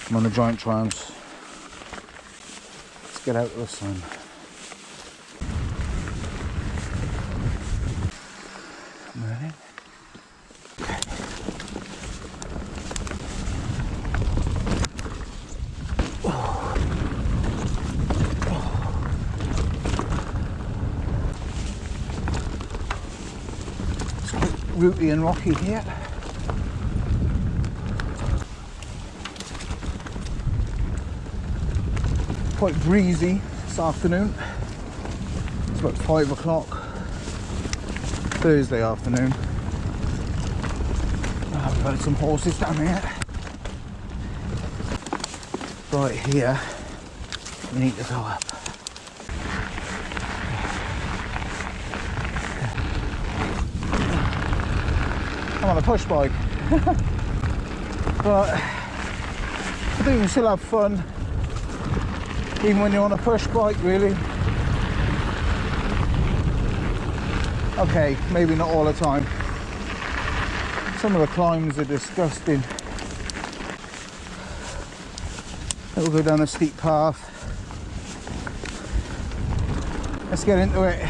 I'm on the giant Trance. Let's get out of the sun. Ready? It's quite rooty and rocky here. Quite breezy this afternoon. It's about 5 o'clock Thursday afternoon. We've got some horses down here. Right here we need to go up. I'm on a push bike. But I think you still have fun even when you're on a push bike, really. Okay, maybe not all the time. Some of the climbs are disgusting. We'll go down a steep path. Let's get into it.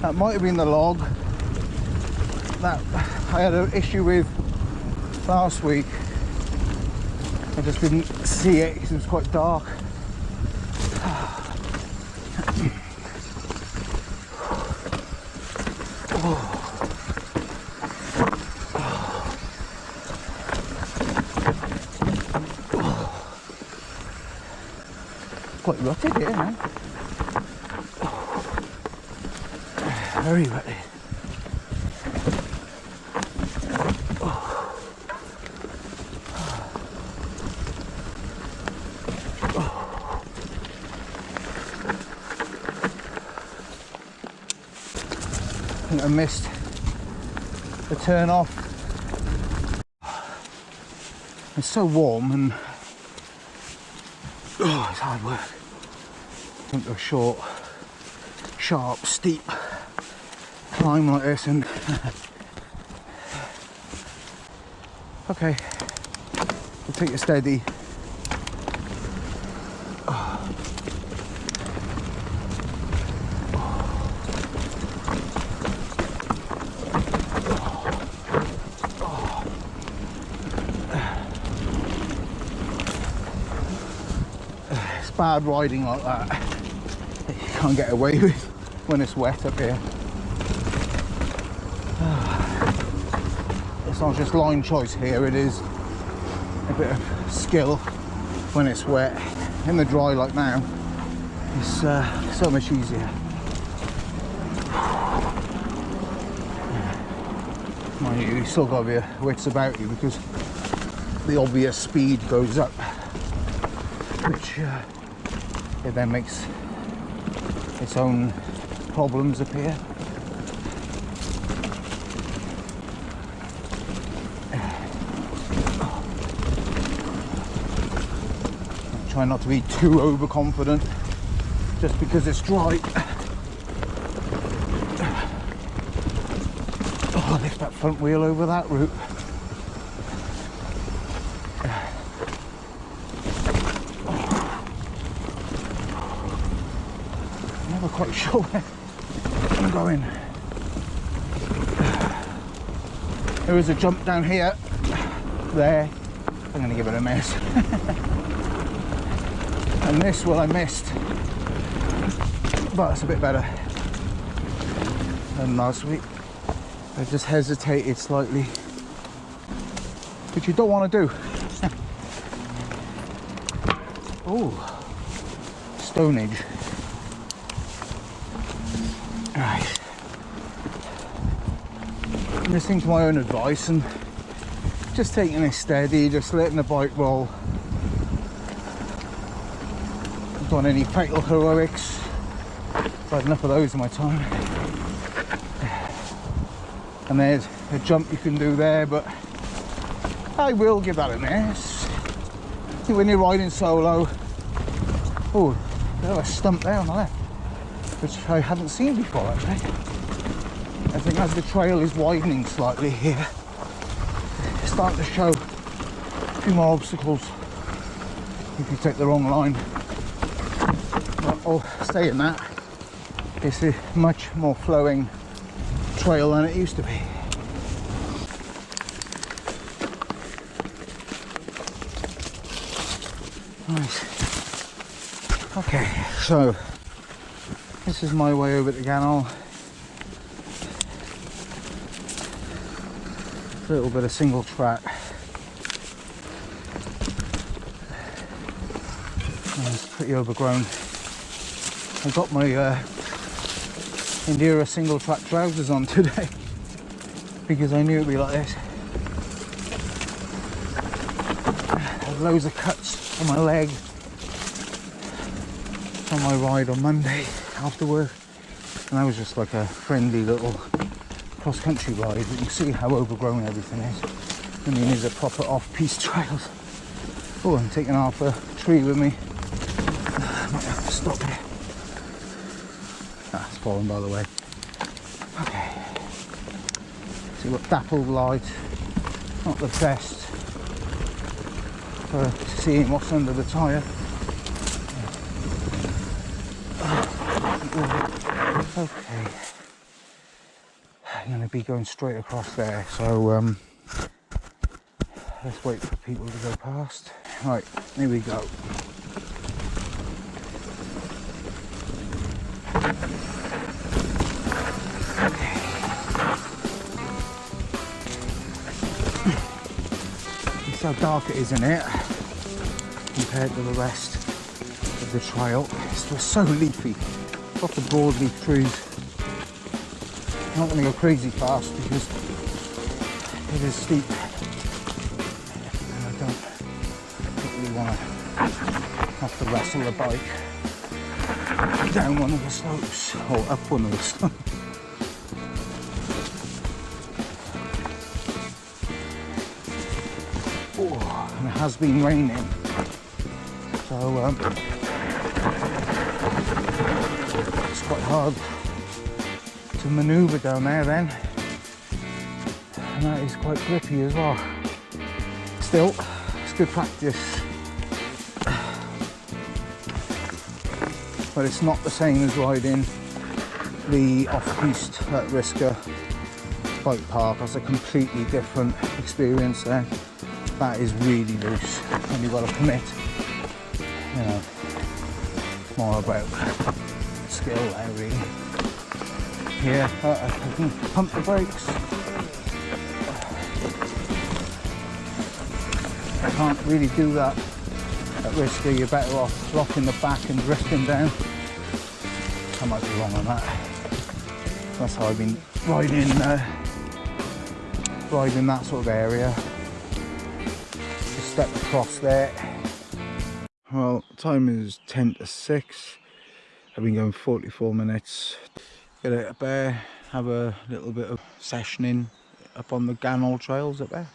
That might have been the log that I had an issue with last week. I just didn't see it because it was quite dark. Quite rutted here now. Very rutted. I missed the turn off. It's so warm and it's hard work. Into a short, sharp, steep climb like this and okay, we'll take it steady. Bad riding like that you can't get away with when it's wet up here. It's not just line choice here, it is a bit of skill when it's wet. In the dry like now, it's so much easier. Mind you, you've still got to be wits about you because the obvious speed goes up, which it then makes its own problems appear. Try not to be too overconfident just because it's dry. Oh, lift that front wheel over that route. Quite sure where I'm going. There is a jump down here, there. I'm going to give it a miss. And this one I missed, but it's a bit better than last week. I just hesitated slightly, which you don't want to do. Oh, stonage. Right, I'm listening to my own advice and just taking it steady, just letting the bike roll. I've done any fatal heroics, I've had enough of those in my time. And there's a jump you can do there, but I will give that a miss. When you're riding solo, oh, there's a stump there on the left, which I hadn't seen before actually. I think as the trail is widening slightly here, it's starting to show a few more obstacles if you take the wrong line. But I'll stay in that. It's a much more flowing trail than it used to be. Nice. Okay, so this is my way over to Ganol. A little bit of single track. And it's pretty overgrown. I got my Endura single track trousers on today because I knew it'd be like this. I had loads of cuts on my leg on my ride on Monday after work, and that was just like a friendly little cross-country ride. You can see how overgrown everything is. I mean, these are proper off-piste trails. Oh, I'm taking half a tree with me. I might have to stop here. That's fallen, by the way. Okay. So we've got dappled light. Not the best for seeing what's under the tyre. Okay. I'm going to be going straight across there, so let's wait for people to go past. Right, here we go. Okay. This is how dark it is in it compared to the rest of the trail. It's just so leafy. Lots of broadleaf trees. I'm not going to go crazy fast because it is steep and I don't particularly want to have to wrestle the bike down one of the slopes or up one of the slopes. Oh, and it has been raining, so it's quite hard to manoeuvre down there then, and that is quite grippy as well. Still, it's good practice, but it's not the same as riding the off-piste at Risker bike park. That's a completely different experience there. That is really loose and you've got to commit, you know, more about skill there really. Yeah, I can pump the brakes. I can't really do that at Risker. You're better off locking the back and drifting down. I might be wrong on that. That's how I've been riding that sort of area. Just step across there. Well, time is 10 to 6. I've been going 44 minutes. Get out up there, have a little bit of sessioning up on the Ganol trails up there.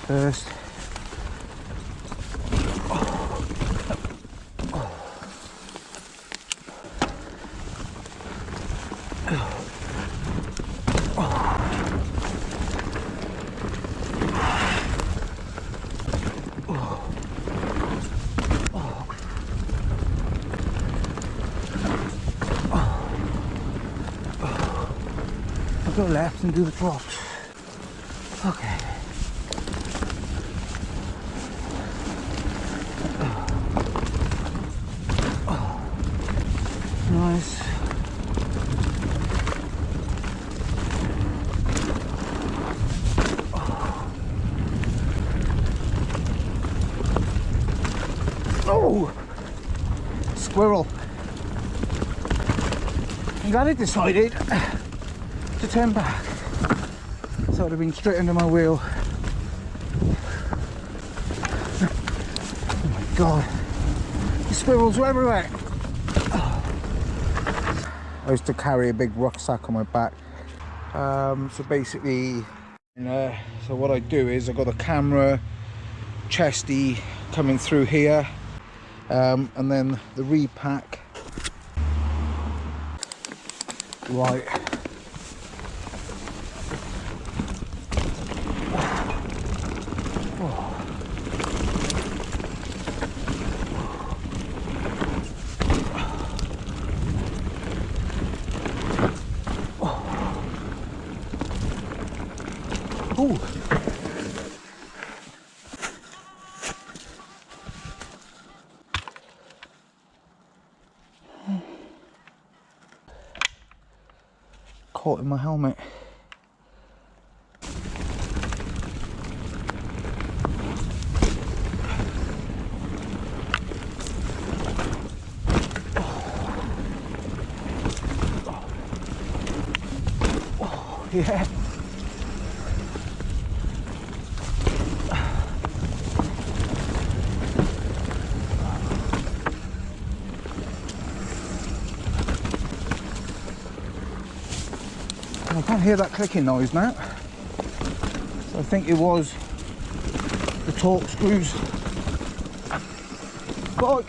First, go left and do the drops. Okay. Nice. Oh! Squirrel. I'm glad I decided to turn back, so I'd have been straight under my wheel. Oh my god, the squirrels are everywhere. I used to carry a big rucksack on my back, so basically so what I do is I've got a camera, Chesty coming through here, and then the repack right Ooh. Caught in my helmet. Oh, yeah. I can't hear that clicking noise now, so I think it was the torque screws. Bye.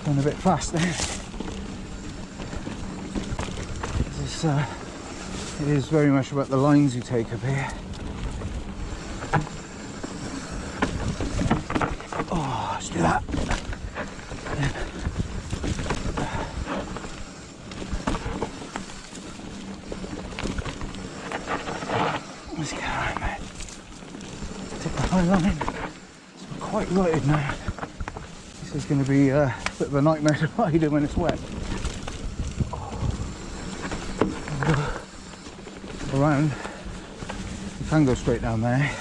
Going a bit fast there. It is very much about the lines you take up here. Let's do that. Let's get around, mate. Take the high line. It's quite rutted now. This is going to be a bit of a nightmare to ride in when it's wet. Around. You can go straight down there.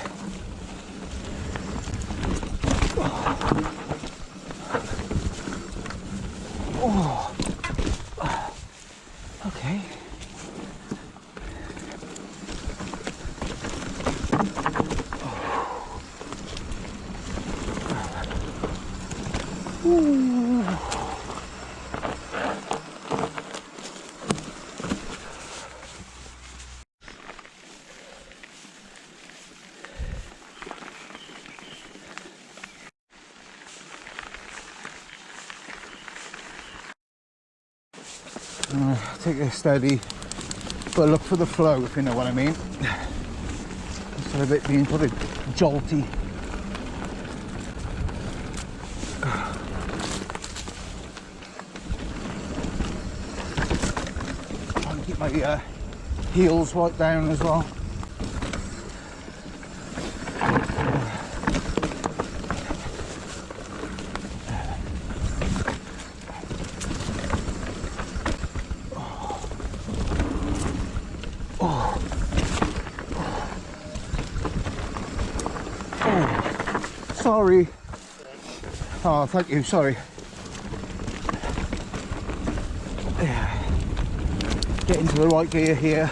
Okay. I'm going to take it steady, but look for the flow, if you know what I mean. Instead of it being sort of jolty. Trying to keep my heels right down as well. Sorry. Oh, thank you, sorry. Yeah. Get into the right gear here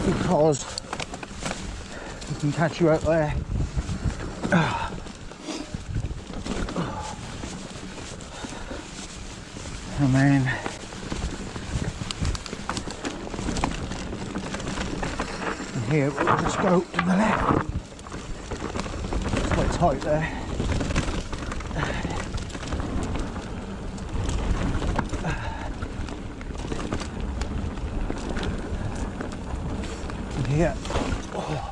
because we can catch you out there. And then and here we'll just go to the left. It's tight there. And here. Oh.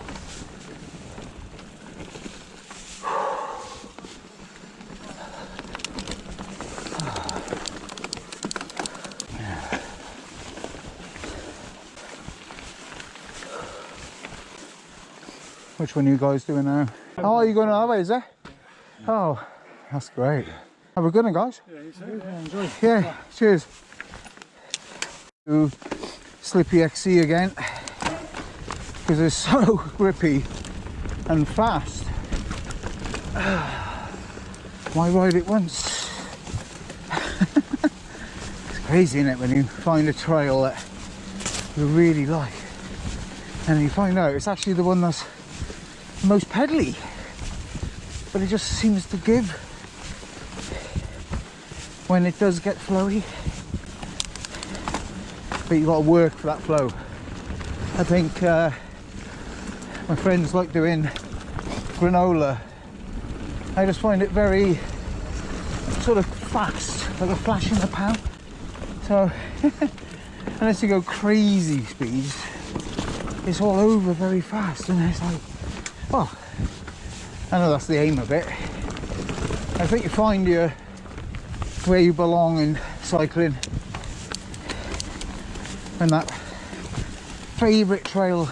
Which one are you guys doing now? Oh, are you going that way, is it? Oh, that's great. Have a good one, guys. Yeah, you too. Yeah, enjoy. Yeah, cheers. To Slippy XC again, because it's so grippy and fast. Why ride it once? It's crazy, isn't it, when you find a trail that you really like, and you find out it's actually the one that's most pedally, but it just seems to give when it does get flowy. But you got to work for that flow. I think my friends like doing granola. I just find it very sort of fast, like a flash in the pan. So unless you go crazy speeds, it's all over very fast, and it's like, well, I know that's the aim of it. I think you find your where you belong in cycling, and that favourite trail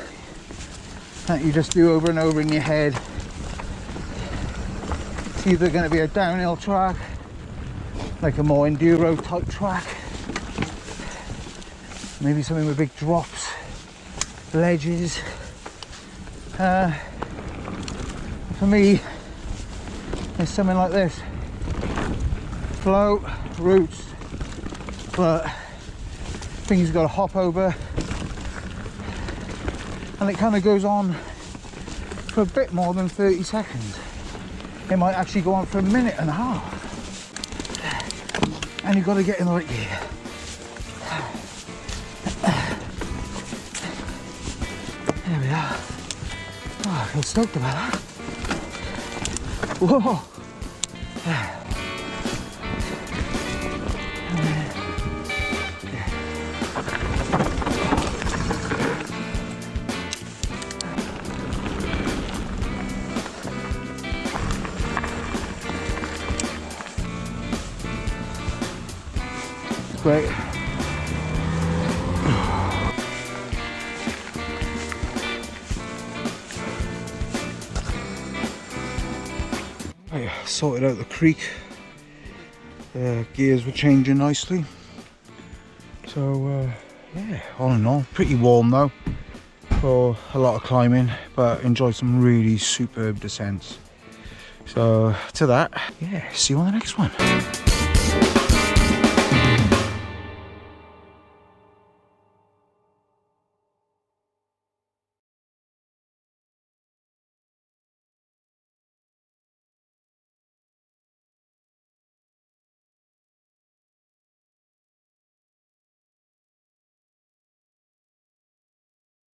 that you just do over and over in your head. It's either going to be a downhill track, like a more enduro type track, maybe something with big drops, ledges. For me, it's something like this: float, roots, but things you've got to hop over, and it kind of goes on for a bit more than 30 seconds. It might actually go on for a minute and a half, and you've got to get in the right gear. There we are. Oh, I feel stoked about that. Whoa! Great. I sorted out the creek. The gears were changing nicely. So yeah, all in all, pretty warm though for a lot of climbing, but enjoyed some really superb descents. So to that, yeah, see you on the next one.